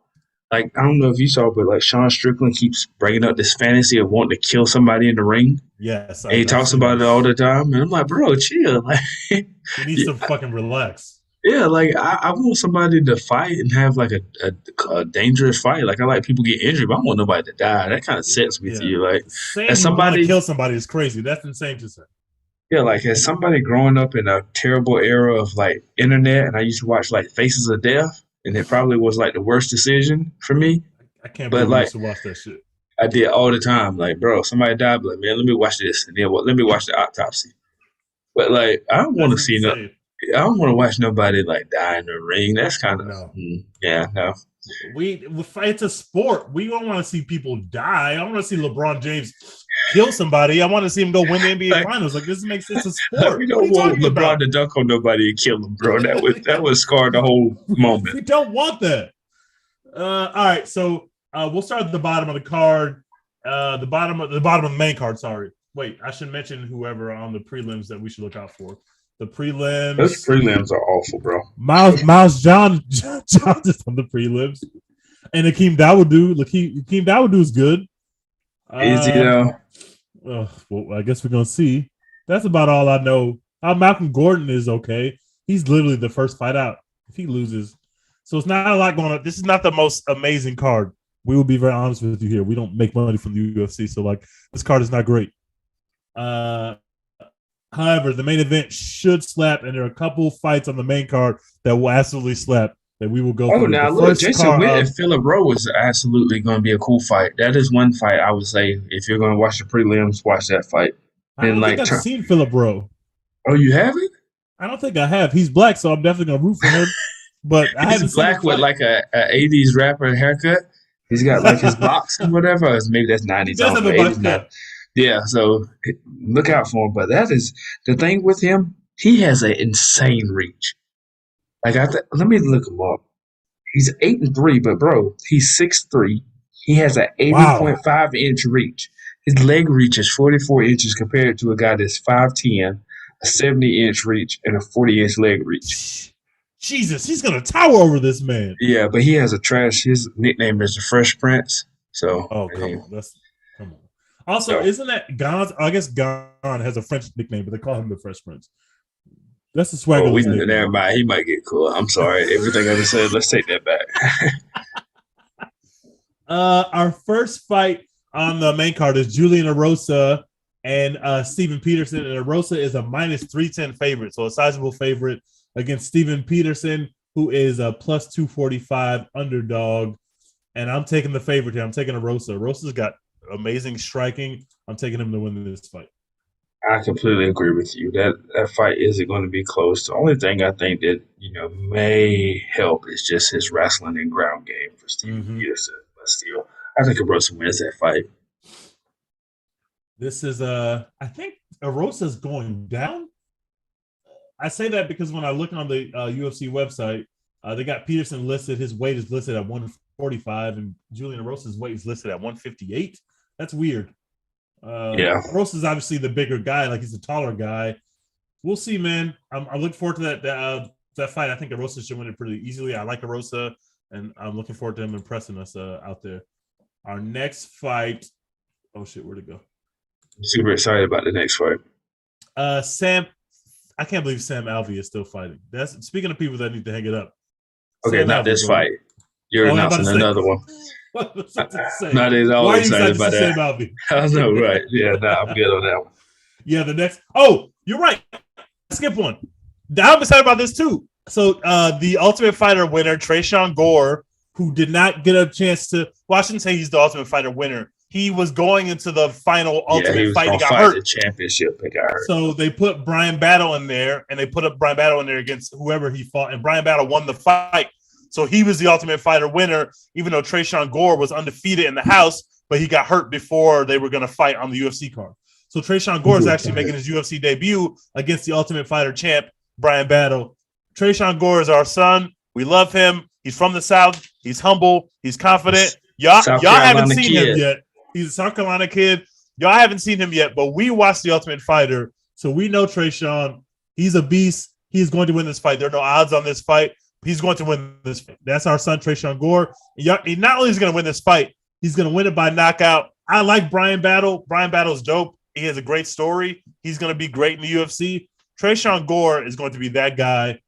Like, I don't know if you saw, but like Sean Strickland keeps bringing up this fantasy of wanting to kill somebody in the ring. Yes. And he talks about it all the time. And I'm like, bro, chill. Like, he needs to fucking relax. Yeah, like I want somebody to fight and have like a dangerous fight. Like I like people get injured, but I want nobody to die. That kind of sets with you. Like as somebody kill somebody is crazy. That's insane to say. Yeah, like as somebody growing up in a terrible era of like internet, and I used to watch like Faces of Death, and it probably was like the worst decision for me. I can't believe I used to watch that shit. I did all the time. Like, bro, somebody died, but like, man, let me watch this, and then let me watch the autopsy. But like, I don't want to see nothing. I don't want to watch nobody like die in the ring. That's kind of no. It's a sport. We don't want to see people die. I want to see LeBron James kill somebody. I want to see him go win the NBA Finals. Like this makes it a sport. We don't want LeBron to dunk on nobody and kill him, bro. That would scar the whole moment. We don't want that. All right, so we'll start at the bottom of the card. The bottom of the main card. Sorry. Wait, I should mention whoever on the prelims that we should look out for. The prelims. Those prelims are awful, bro. Miles John is on the prelims. And Hakeem Dawodu. Hakeem Dawodu is good. Is he though? Well, I guess we're going to see. That's about all I know. Malcolm Gordon is okay. He's literally the first fight out if he loses. So it's not a lot going on. This is not the most amazing card. We will be very honest with you here. We don't make money from the UFC. So, like, this card is not great. However, the main event should slap, and there are a couple fights on the main card that will absolutely slap that we will go through. Now look, Jason Witt and Philip Rowe is absolutely going to be a cool fight. That is one fight I would say if you're going to watch the prelims, watch that fight. I don't think I've seen Philip Rowe. Oh, you haven't? I don't think I have. He's black, so I'm definitely going to root for him. But I haven't seen him black with like a 80s rapper haircut. He's got like his box and whatever. Or maybe that's 90s. He does have a box cut. Yeah, so look out for him. But that is the thing with him. He has an insane reach. Like let me look him up. He's 8-3, but bro, he's 6'3". He has an 80.5 inch reach. His leg reach is 44 inches compared to a guy that's 5'10", a 70-inch reach, and a 40-inch leg reach. Jesus, he's gonna tower over this man. Yeah, but he has his nickname is the Fresh Prince. So come on. Come on. Also, isn't that Gonz? I guess Gon has a French nickname, but they call him the Fresh Prince. That's the swagger. Never mind. He might get cool. I'm sorry. Everything I just said, let's take that back. Our first fight on the main card is Julian Erosa and Steven Peterson. And Erosa is a -310 favorite, so a sizable favorite against Steven Peterson, who is a +245 underdog. and I'm taking the favorite here. I'm taking Erosa. Erosa's got amazing striking. I'm taking him to win this fight. I completely agree with you. That fight isn't going to be close. The only thing I think that may help is just his wrestling and ground game for Steven Peterson. But still, I think Erosa wins that fight. This is I think Erosa's going down. I say that because when I look on the UFC website, they got Peterson listed. His weight is listed at 145, and Julian Erosa's weight is listed at 158. That's weird. Erosa's obviously the bigger guy, like he's a taller guy. We'll see, man. I look forward to that fight. I think Erosa should win it pretty easily. I like Erosa, and I'm looking forward to him impressing us out there. Our next fight. Oh shit, where'd it go? I'm super excited about the next fight. Sam. I can't believe Sam Alvey is still fighting. That's speaking of people that need to hang it up. Okay, not this fight. You're announcing another one. What was I to say? Not at all excited about that. Sam Alvey? I know, right? Yeah, I'm good on that one. Yeah, the next. Oh, you're right. Skip one. I'm excited about this too. So the Ultimate Fighter winner, Tresean Gore, who did not get a chance to. Well, I shouldn't say he's the Ultimate Fighter winner. He was going into the final Ultimate fight. He got hurt. The championship. He got hurt. So they put Brian Battle in there, and they put up Brian Battle in there against whoever he fought, and Brian Battle won the fight. So he was the Ultimate Fighter winner, even though Tresean Gore was undefeated in the house, but he got hurt before they were going to fight on the UFC card. So Tresean Gore is actually making his UFC debut against the Ultimate Fighter champ, Brian Battle. Tresean Gore is our son. We love him. He's from the South. He's humble. He's confident. Y'all haven't seen him yet. He's a South Carolina kid. Y'all haven't seen him yet, but we watched the Ultimate Fighter, so we know Tresean. He's a beast. He's going to win this fight. There are no odds on this fight. He's going to win this fight. That's our son, Tresean Gore. He not only is going to win this fight, he's going to win it by knockout. I like Brian Battle. Brian Battle's dope. He has a great story. He's going to be great in the UFC. Tresean Gore is going to be that guy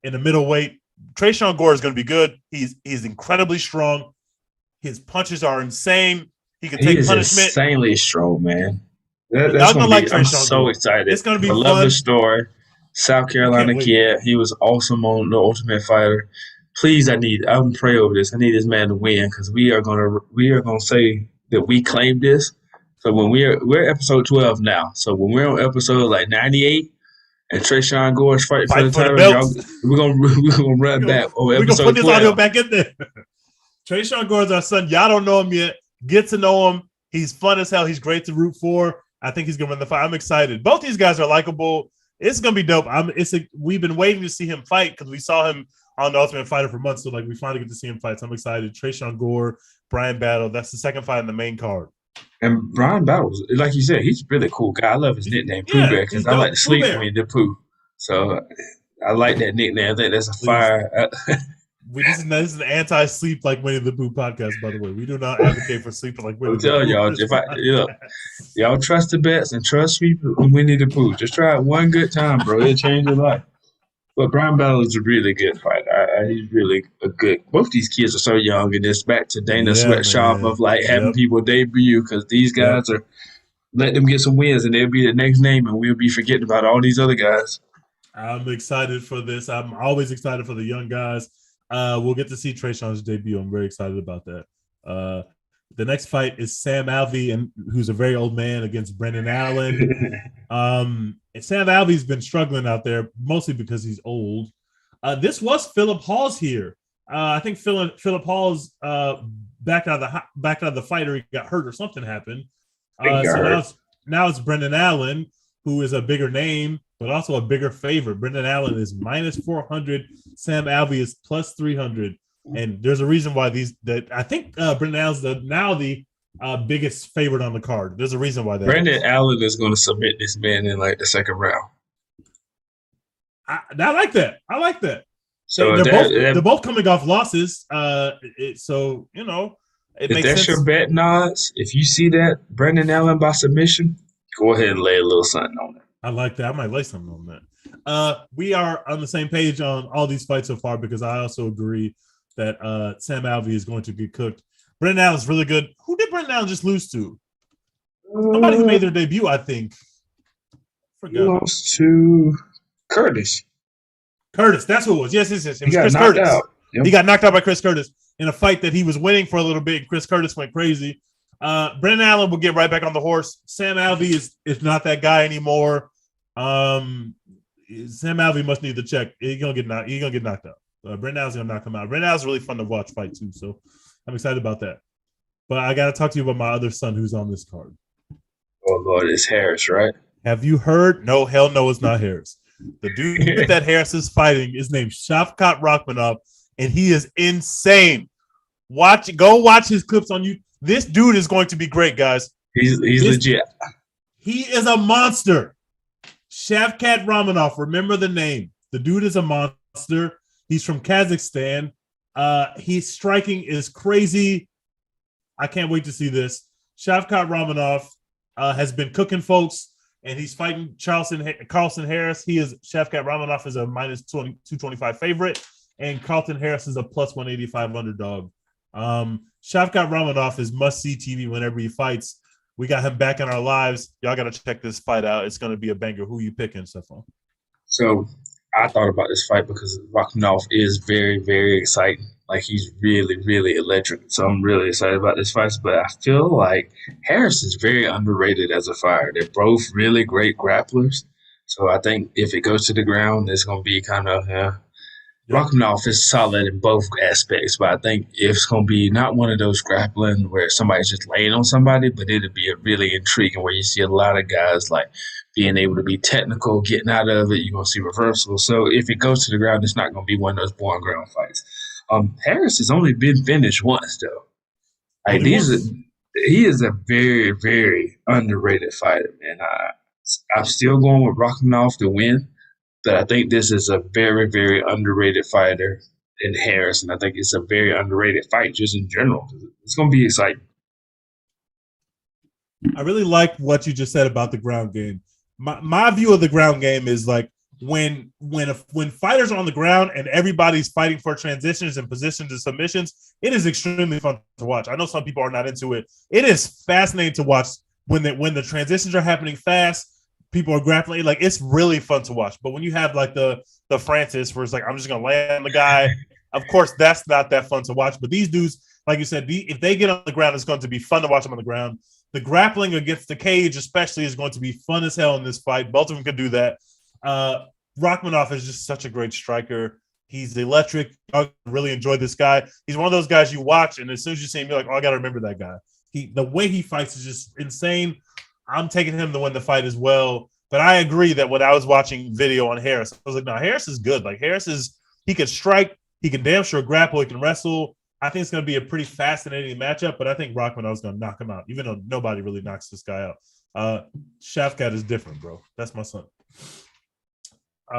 in the middleweight. Tresean Gore is going to be good. He's incredibly strong. His punches are insane. He can take punishment. Insanely strong, man. That's gonna like I'm so excited. It's going to be fun. I love the story. South Carolina kid. He was awesome on the Ultimate Fighter. Please, I'm pray over this. I need this man to win because we are gonna say that we claimed this. So when we're episode 12 now. So when we're on episode like 98 and Tresean Gore is fighting for the title, we're gonna run back over episode 12. We're gonna put this audio back in there. Tresean Gore is our son. Y'all don't know him yet. Get to know him. He's fun as hell. He's great to root for. I think he's gonna win the fight. I'm excited. Both these guys are likable. It's gonna be dope. We've been waiting to see him fight because we saw him on the Ultimate Fighter for months. So we finally get to see him fight. So I'm excited. Tresean Gore, Brian Battle. That's the second fight in the main card. And Brian Battle, like you said, he's a really cool guy. I love his nickname, Pooh Bear, because I like to sleep when the Pooh. So I like that nickname. I think that's a fire. This is an anti-sleep like Winnie the Pooh podcast, by the way. We do not advocate for sleeping like Winnie the Pooh. I'm telling y'all, y'all trust the bets and trust Winnie the Pooh. Just try it one good time, bro. It'll change your life. But Brian Battle is a really good fighter. He's really a good. Both these kids are so young, and it's back to Dana Sweatshop of having people debut because these guys are let them get some wins, and they'll be the next name, and we'll be forgetting about all these other guys. I'm excited for this. I'm always excited for the young guys. We'll get to see Tresean's debut. I'm very excited about that. The next fight is Sam Alvey, who's a very old man, against Brendan Allen. And Sam Alvey's been struggling out there, mostly because he's old. This was Philip Hawes here. I think Philip Hawes backed out of the fight, or he got hurt, or something happened. So now it's Brendan Allen, who is a bigger name, but also a bigger favorite. Brendan Allen is minus 400. Sam Alvey is plus 300. And there's a reason why I think Brendan Allen's now the biggest favorite on the card. There's a reason why that. Brendan Allen is going to submit this man in the second round. I like that. So they're both coming off losses. So it if makes that's sense. Your betting odds, if you see that Brendan Allen by submission, go ahead and lay a little something on it. I like that. I might lay something on that. We are on the same page on all these fights so far because I also agree that Sam Alvey is going to get cooked. Brendan Allen's really good. Who did Brendan Allen just lose to? Somebody who made their debut, I think. He lost to Curtis. Curtis, that's who it was. Yes. It was Chris Curtis. Yep. He got knocked out by Chris Curtis. in a fight that he was winning for a little bit. And Chris Curtis went crazy. Brendan Allen will get right back on the horse. Sam Alvey is not that guy anymore. Sam Alvey must need the check. He's gonna get knocked out. Brendan Allen's gonna knock him out. Brendan Allen's really fun to watch fight too, so I'm excited about that. But I got to talk to you about my other son who's on this card. Oh Lord, it's Harris, right? Have you heard? No, hell no, it's not Harris. The dude that Harris is fighting is named Shavkat Rakhmonov, and he is insane. Go watch his clips on YouTube. This dude is going to be great, guys. He's legit. He is a monster. Shavkat Rakhmonov, remember the name. The dude is a monster. He's from Kazakhstan. His striking is crazy. I can't wait to see this. Shavkat Rakhmonov has been cooking folks, and he's fighting Carlson Harris. Shavkat Rakhmonov is a minus 225 favorite, and Carlton Harris is a plus 185 underdog. Shavkat Rakhmonov is must-see TV whenever he fights. We got him back in our lives. Y'all got to check this fight out. It's going to be a banger. Who you picking, Stephon? So I thought about this fight because Rakhmonov is very, very exciting. Like, he's really, really electric. So I'm really excited about this fight. But I feel like Harris is very underrated as a fighter. They're both really great grapplers. So I think if it goes to the ground, it's going to be kind of Rakhmonov is solid in both aspects, but I think it's going to be not one of those grappling where somebody's just laying on somebody, but it'll be a really intriguing where you see a lot of guys like being able to be technical, getting out of it. You're going to see reversals. So if it goes to the ground, it's not going to be one of those boring ground fights. Harris has only been finished once, though. Like, he is a very, very underrated fighter, man. I'm still going with Rakhmonov to win. But I think this is a very, very underrated fighter in Harris, and I think it's a very underrated fight just in general. It's going to be exciting. I really like what you just said about the ground game. My view of the ground game is like when fighters are on the ground and everybody's fighting for transitions and positions and submissions, it is extremely fun to watch. I know some people are not into it. It is fascinating to watch when the transitions are happening fast. People are grappling, like it's really fun to watch. But when you have like the Francis, where it's like I'm just gonna land the guy, of course that's not that fun to watch. But these dudes, like you said, if they get on the ground, it's going to be fun to watch them on the ground. The grappling against the cage, especially, is going to be fun as hell in this fight. Both of them can do that. Rakhmonov is just such a great striker. He's electric. I really enjoy this guy. He's one of those guys you watch, and as soon as you see him, you're like, oh, I gotta remember that guy. The way he fights is just insane. I'm taking him to win the fight as well. But I agree that when I was watching video on Harris, I was like, no, Harris is good. Like, he can strike. He can damn sure grapple. He can wrestle. I think it's going to be a pretty fascinating matchup, but I think Rakhmonov is going to knock him out, even though nobody really knocks this guy out. Shavkat is different, bro. That's my son.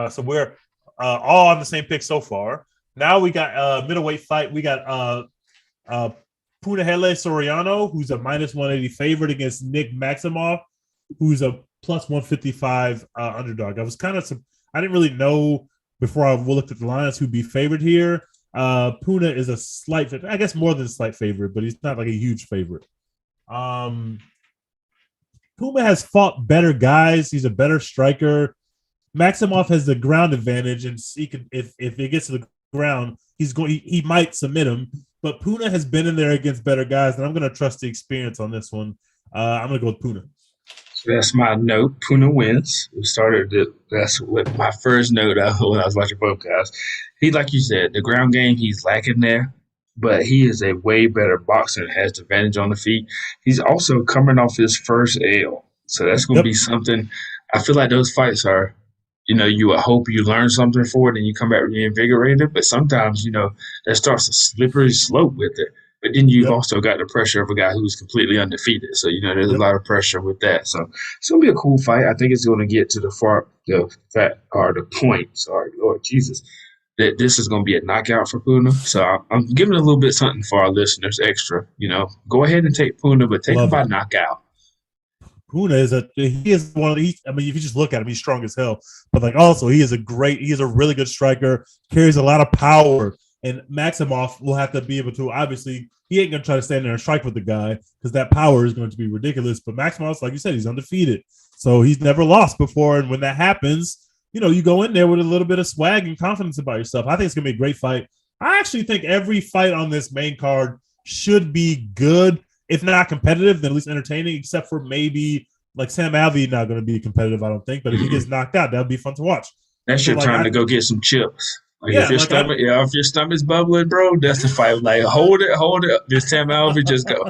So we're all on the same pick so far. Now we got a middleweight fight. We got Punahele Soriano, who's a minus 180 favorite against Nick Maximov, who's a plus 155 underdog. I didn't really know before I looked at the lines who'd be favored here. Puna is a slight, I guess more than a slight favorite, but he's not like a huge favorite. Puma has fought better guys. He's a better striker. Maximov has the ground advantage, and he can, if it gets to the ground, he might submit him. But Puna has been in there against better guys, and I'm going to trust the experience on this one. I'm going to go with Puna. So that's my note. Puna wins. That's what my first note when I was watching both guys. He, like you said, the ground game, he's lacking there, but he is a way better boxer and has the advantage on the feet. He's also coming off his first L. So that's going to be something. I feel like those fights are, you would hope you learn something for it and you come back reinvigorated. But sometimes, that starts a slippery slope with it. But then you've also got the pressure of a guy who's completely undefeated. So, there's a lot of pressure with that. So it's going to be a cool fight. I think it's going to get to the point. Sorry, Lord Jesus. That this is going to be a knockout for Puna. So I'm giving a little bit something for our listeners extra. Go ahead and take Puna, but take him by knockout. Puna is one of these. I mean, if you just look at him, he's strong as hell. But also he is a really good striker, carries a lot of power. And Maximov will have to be able to, obviously, he ain't going to try to stand there and strike with the guy because that power is going to be ridiculous. But Maximov, like you said, he's undefeated. So he's never lost before. And when that happens, you go in there with a little bit of swag and confidence about yourself. I think it's going to be a great fight. I actually think every fight on this main card should be good, if not competitive, then at least entertaining, except for maybe like Sam Alvey not going to be competitive, I don't think. But if he gets knocked out, that'd be fun to watch. That's So your like time I to go get some chips. Like yeah, like I if your stomach's bubbling, bro, that's the fight. Like hold it. This Sam Alvey, just go.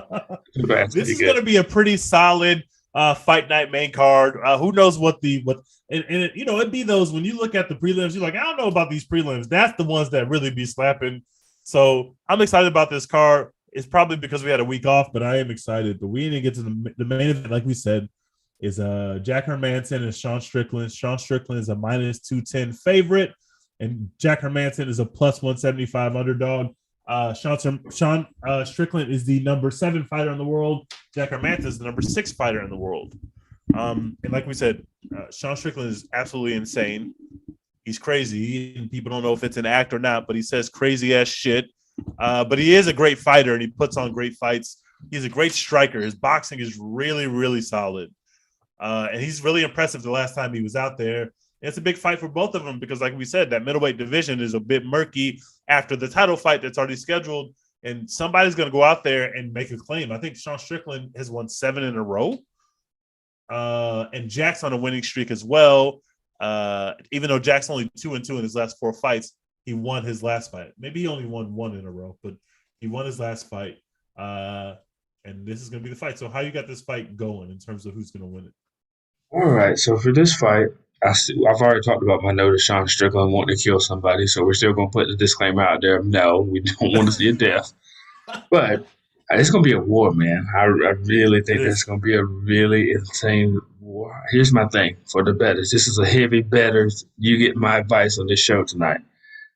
That's this pretty is good. going to be a pretty solid fight night main card. Who knows what it'd be those when you look at the prelims, you're like, I don't know about these prelims. That's the ones that really be slapping. So I'm excited about this card. It's probably because we had a week off, but I am excited. But we need to get to the main event, like we said, is Jack Hermanson and Sean Strickland. Sean Strickland is a minus 210 favorite, and Jack Hermanson is a plus 175 underdog. Sean Strickland is the number 7 fighter in the world. Jack Hermanson is the number 6 fighter in the world. And like we said, Sean Strickland is absolutely insane. He's crazy, and people don't know if it's an act or not, but he says crazy ass shit. But he is a great fighter, and he puts on great fights. He's a great striker. His boxing is really, really solid. And he's really impressive the last time he was out there. And it's a big fight for both of them because, like we said, that middleweight division is a bit murky after the title fight that's already scheduled. And somebody's going to go out there and make a claim. I think Sean Strickland has won 7 in a row. And Jack's on a winning streak as well. Even though Jack's only 2-2 in his last 4 fights, he won his last fight. Maybe he only won 1 in a row, but he won his last fight. And this is going to be the fight. So how you got this fight going in terms of who's going to win it? All right, so for this fight, I've already talked about my note of Sean Strickland wanting to kill somebody, so we're still going to put the disclaimer out there. No, we don't want to see a death. But it's going to be a war, man. I really think that's going to be a really insane war. Here's my thing for the bettors. This is a heavy bettors. You get my advice on this show tonight.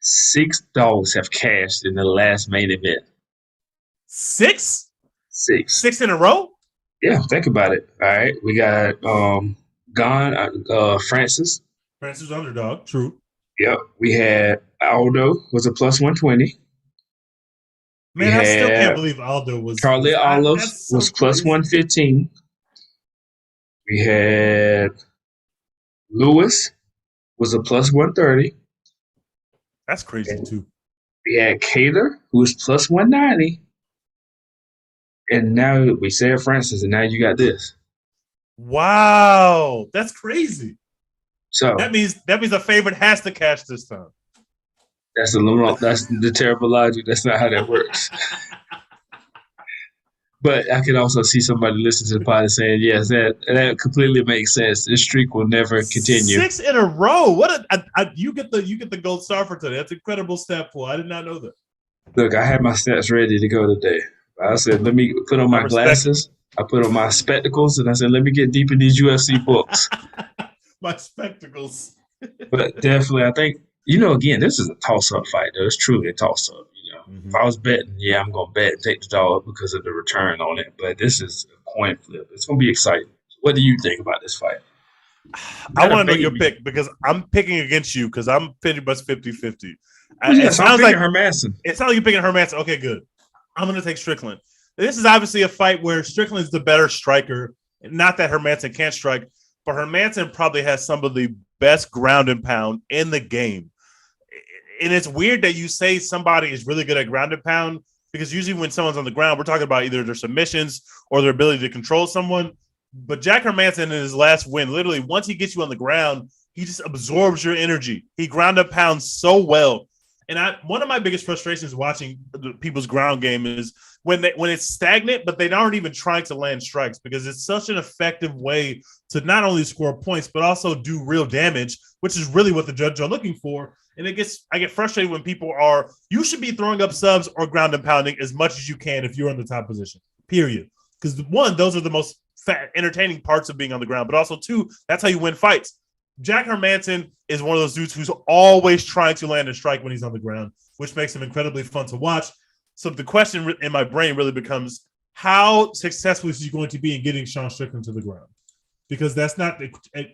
6 dogs have cashed in the last main event. 6? 6. 6 in a row? Yeah, think about it. All right, we got Francis. Francis underdog, true. Yep, we had Aldo was a plus 120. Man, I still can't believe Aldo was. Charlie Olives was plus 115. We had Lewis was a plus 130. That's crazy too. We had Cater, who was plus 190. And now we said Francis, and now you got this. Wow, that's crazy. So that means the favorite has to cash this time. That's the terrible logic. That's not how that works. But I can also see somebody listening to the pod and saying, yes, that completely makes sense. This streak will never continue. 6 in a row. What you get the gold star for today. That's incredible stat pool. I did not know that. Look, I had my stats ready to go today. I said, let me put on my glasses. I put on my spectacles, and I said, let me get deep in these UFC books. My spectacles. But definitely, I think, again, this is a toss-up fight, though. It's truly a toss-up. If I was betting, I'm going to bet and take the dog because of the return on it. But this is a coin flip. It's going to be exciting. What do you think about this fight? I want to know your pick because I'm picking against you because I'm pretty much 50-50. Yes, I'm picking Hermanson. It sounds like you're picking Hermanson. Okay, good. I'm going to take Strickland. This is obviously a fight where Strickland is the better striker. Not that Hermanson can't strike, but Hermanson probably has some of the best ground and pound in the game. And it's weird that you say somebody is really good at ground and pound because usually when someone's on the ground, we're talking about either their submissions or their ability to control someone. But Jack Hermanson in his last win, literally, once he gets you on the ground, he just absorbs your energy. He ground and pounds so well. And one of my biggest frustrations watching people's ground game is when it's stagnant, but they aren't even trying to land strikes because it's such an effective way to not only score points, but also do real damage, which is really what the judges are looking for. And I get frustrated when people you should be throwing up subs or ground and pounding as much as you can if you're in the top position, period. Because one, those are the most entertaining parts of being on the ground, but also two, that's how you win fights. Jack Hermanson is one of those dudes who's always trying to land a strike when he's on the ground, which makes him incredibly fun to watch. So the question in my brain really becomes, how successful is he going to be in getting Sean Strickland to the ground? Because that's not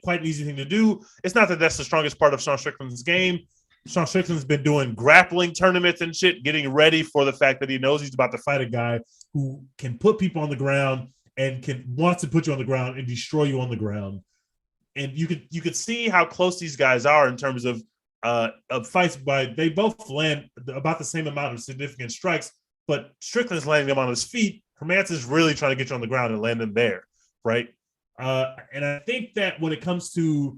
quite an easy thing to do. It's not that that's the strongest part of Sean Strickland's game. Sean Strickland's been doing grappling tournaments and shit, getting ready for the fact that he knows he's about to fight a guy who can put people on the ground and wants to put you on the ground and destroy you on the ground. And you could see how close these guys are in terms of fights by they both land about the same amount of significant strikes, but Strickland's landing them on his feet. Hermansson's really trying to get you on the ground and land them there, right? And I think that when it comes to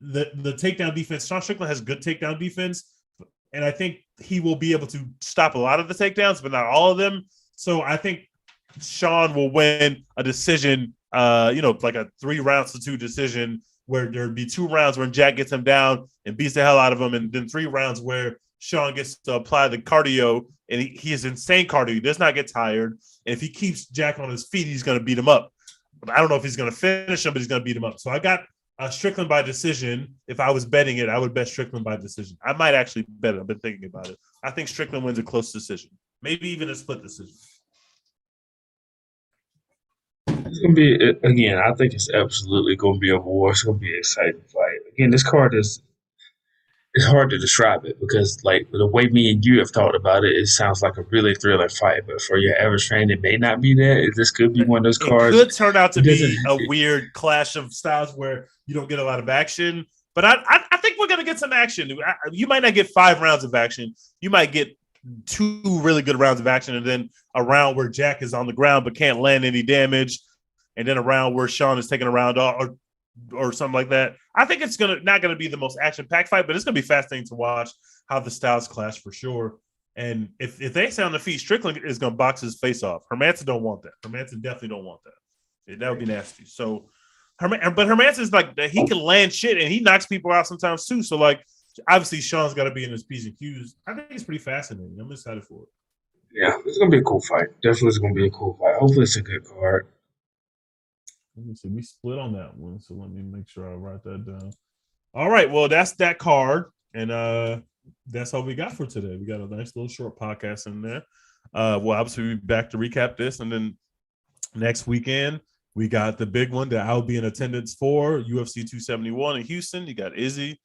the takedown defense, Sean Strickland has good takedown defense, and I think he will be able to stop a lot of the takedowns, but not all of them. So I think Sean will win a decision, like a 3-2 decision, where there'd be 2 rounds where Jack gets him down and beats the hell out of him, and then 3 rounds where Sean gets to apply the cardio, and he has insane cardio. He does not get tired, and if he keeps Jack on his feet, he's going to beat him up. I don't know if he's going to finish him, but he's going to beat him up. So I got Strickland by decision. If I was betting it, I would bet Strickland by decision. I might actually bet it. I've been thinking about it. I think Strickland wins a close decision, maybe even a split decision. It's gonna be again. I think it's absolutely gonna be a war. It's gonna be an exciting fight. Again, this card it's hard to describe it because like the way me and you have talked about it, it sounds like a really thrilling fight. But for your average fan, it may not be that. This could be one of those cards. It could turn out to be a weird clash of styles where you don't get a lot of action. But I think we're gonna get some action. You might not get 5 rounds of action. You might get 2 really good rounds of action, and then a round where Jack is on the ground but can't land any damage, and then a round where Sean is taking a round off or something like that. I think it's not gonna be the most action-packed fight, but it's gonna be fascinating to watch how the styles clash for sure. And if they stay on the feet, Strickland is gonna box his face off. Hermansson don't want that. Hermansson definitely don't want that. That would be nasty. So, but Hermansson's like he can land shit and he knocks people out sometimes too. So like, obviously Sean's got to be in his P's and Q's. I think it's pretty fascinating. I'm excited for it. Yeah, it's gonna be a cool fight. Definitely, it's gonna be a cool fight. Hopefully, it's a good card. Let me see. We split on that one, so let me make sure I write that down. All right. Well, that's that card, and that's all we got for today. We got a nice little short podcast in there. Well, obviously, we'll be back to recap this, and then next weekend we got the big one that I'll be in attendance for, UFC 271 in Houston. You got Izzy,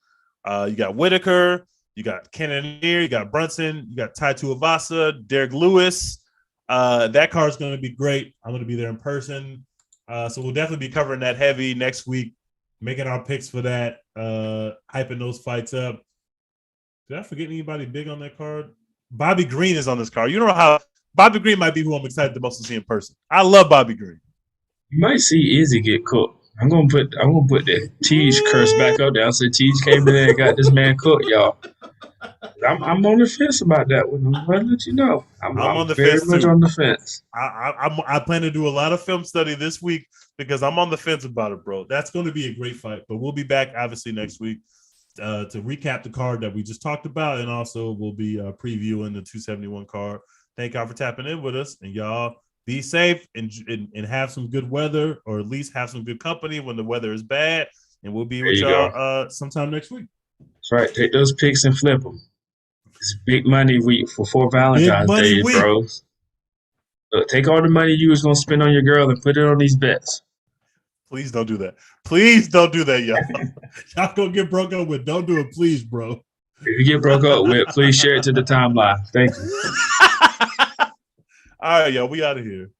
you got Whitaker, you got Cannonier, you got Brunson, you got Tai Tuivasa, Derek Lewis. That card's going to be great. I'm going to be there in person. So we'll definitely be covering that heavy next week, making our picks for that, hyping those fights up. Did I forget anybody big on that card? Bobby Green is on this card. You know how Bobby Green might be who I'm excited the most to see in person. I love Bobby Green. You might see Izzy get cooked. I'm gonna put the Teej curse back up there. I said Teej came in there and got this man cooked, y'all. I'm on the fence about that one. I'm going to let you know. I'm on the fence much too. On the fence. I plan to do a lot of film study this week because I'm on the fence about it, bro. That's going to be a great fight. But we'll be back obviously next week to recap the card that we just talked about, and also we'll be previewing the 271 card. Thank y'all for tapping in with us, and y'all be safe and have some good weather, or at least have some good company when the weather is bad. And we'll be with y'all sometime next week. That's right. Take those picks and flip them. It's big money week for Valentine's Day, bros. Look, take all the money you was gonna spend on your girl and put it on these bets. Please don't do that. Please don't do that, y'all. Y'all gonna get broke up with. Don't do it, please, bro. If you get broke up with, please share it to the timeline. Thank you. All right, y'all. We out of here.